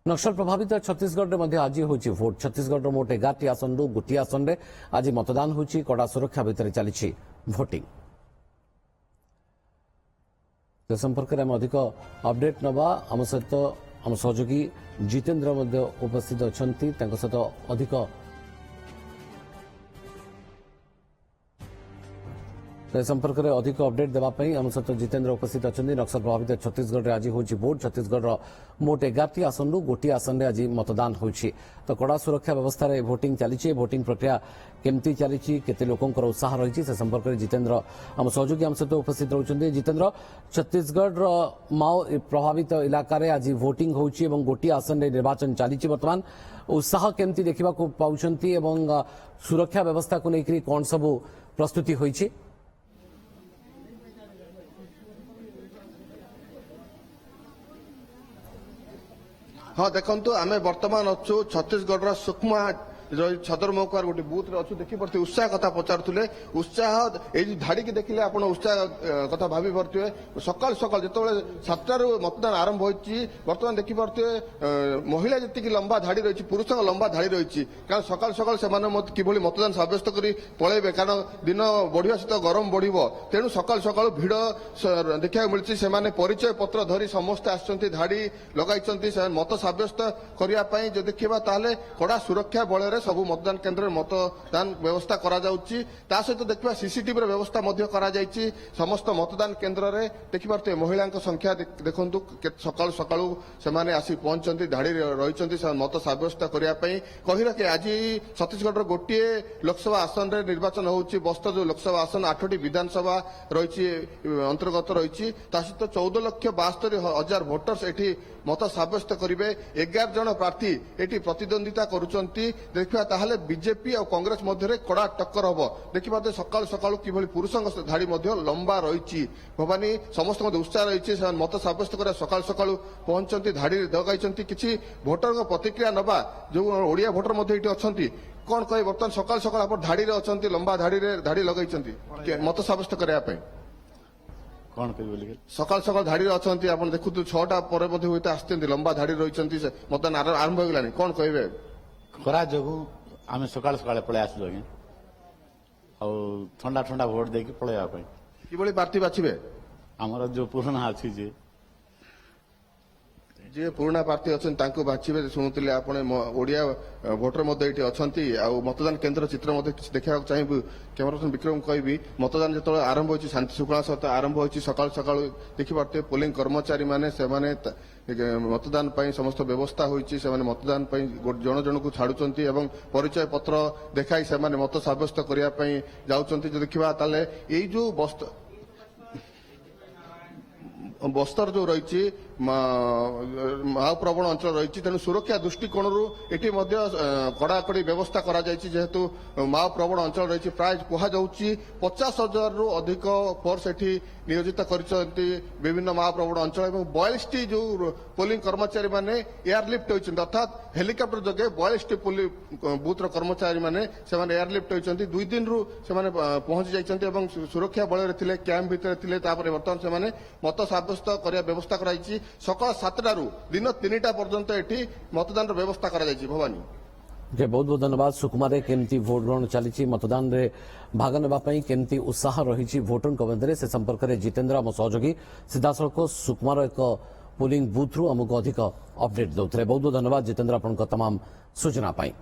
नक्सल प्रभावित छत्तीसगढ़ में आज हो भोट। छत्तीसगढ़ मोट 11टी आसन गोटे आसन में आज मतदान हो कड़ा सुरक्षा भितर चली भोटिंग। संपर्क में अधिक अपडेट नवा आम सहित आम सहयोगी जितेन्द्र उपस्थित अच्छा सहित अधिक संपर्क में अधिक अपडेट देवाई आम सहित जितेन्द्र उपस्थित अच्छा। नक्सल प्रभावित छत्तीसगढ़ में आज हो भोट। छत्तीसगढ़ मोट 11टी आसन गोटे आसन में आज मतदान हो तो कड़ा सुरक्षा व्यवस्था भोटिंग चली। भोटिंग प्रक्रिया केमती चली केते लोकंर उत्साह रही से संपर्क में जितेन्द्र आम सहयोगी आम सहित उपस्थित रहते। जितेन्द्र, छत्तीसगढ़ माओ प्रभावित इलाकार आज भोटिंग हो गोटे आसन में निर्वाचन चली बर्तमान उत्साह केमती देखा पाँच सुरक्षा व्यवस्था को लेकर कौन सब प्रस्तुति होती? हाँ देखु आम बर्तमान अच्छु छत्तीसगढ़ सुकमा सदर महकुमार गोटे बुथ अच्छु देखिपे उत्साह कथा पचारुले उत्साह ये धाड़ी की देखिले आप उत्साह कथा भावी पारे सकाल सकाल जो 7टार मतदान आरंभ हो बर्तमान देखिपे महिला जी लंबा धाड़ी रही पुरुष लंबा धाड़ी रही कारण सकाल सकाल से किभली मतदान सब्यस्त कर पलैबे कारण दिन बढ़िया सहित गरम बढ़ तेणु सकाल सकाल भिड़ देखा मिली से परिचय पत्र धरी समस्ते आसड़ी लगाई मत सब्यस्त करने जो देखा कड़ा सुरक्षा बल सब मतदान केन्द्र मतदान व्यवस्था करा जाउची। ता सहित देखा सीसीटीवी व्यवस्था करा जाइछि। समस्त मतदान केन्द्र में देखिपे महिला संख्या देखु सकाल सकाल से आसी पहुंचती धाड़ी रही मत सब्यस्त करने कही कि आज छत्तीसगढ़ गोटे लोकसभा आसन में निर्वाचन होची बस्तर जो लोकसभा आसन 8टी विधानसभा रही अंतर्गत रही सहित 14,72,000 भोटर्स एटी मत सब्यस्त करेंगे। 11 जन प्रार्थी एटी प्रतिद्वंदिता करुचंती देखा ताहले बीजेपी और कांग्रेस मध्य कड़ा टक्कर हम देखिए सकाल सकाल किभली पुरुषों धाड़ी लंबा रही भवानी समस्त उत्साह रही मत सब्यस्त कर सकाल सकाल पहुंचती धाड़ी लगाई किसी भोटर प्रतिक्रिया नवा जो ओडिया भोटर ये अच्छा कौन कहे बर्तमान सकाल सकाल आप धाड़ी अच्छा लंबा धाड़ी लगाई मत सब्यस्त करने कौन कह सकाल सकाल धाड़ी अच्छा आप देखु 6टा पर आसते लंबा धाड़ी रही मतदान आरंभ होगा कौन कहे खरा जो आम सकाल सकाल पलि आसलु आज्ञा ठंडा ठंडा भोट देकी पलैया कि प्रार्थी बाछिबे आमर जो पुराना अच्छी जे जे पुराना प्रार्थी अच्छा बाछिबे शुणुले आप ओडिया भोटर ये अच्छा मतदान केन्द्र चित्र देखा चाहिए कैमरा पर्सन विक्रम कहबी मतदान जो आरंभ हो शांति श्रृंखला सहित आरंभ हो सकाल सकाल देखिपे पोलिंग कर्मचारी माने मतदान समस्त व्यवस्था होती मतदान जन जन को छाड़ुंट परिचय पत्र देखाई से मत सब्यस्त करने जाऊँच देखा ये जो बस्तर जो रही महाप्रवण अंचल रही तेणु सुरक्षा दृष्टिकोण ये कड़ाकड़ी व्यवस्था करा जेहेतु महाप्रवण अंचल रही प्राय कहुच्छी 50,000 रु अधिक फोर्स एटी नियोजित कर विभिन्न महाप्रवण अंचल 42टी जो पोलिंग कर्मचारी माने एयरलिफ्ट होती अर्थात हेलिकप्टर जगे 42टी बूथ कर्मचारी माने एयरलिफ्ट होती 2 दिन रु पहुंची जाइए सुरक्षा बल थे कैंप भितर थे बर्तमान से मत सब्यस्त करने व्यवस्था कराई सकाल 7टारू दिन 3टा पर्यंत एटी मतदान व्यवस्था करा भवानी जे बहुत बहुत धन्यवाद। सुकुमारे केमती भोट ग्रहण चली मतदान रे भाग नापी केमती उत्साह रही भोटर मध्य से संपर्क में जितेन्द्र आम सहयोगी सीधासख सुकुमार एक पोलिंग बूथ रु आमको अधिक अपडेट दौते। बहुत बहुत धन्यवाद जितेन्द्र आपन तमाम सूचना पाई।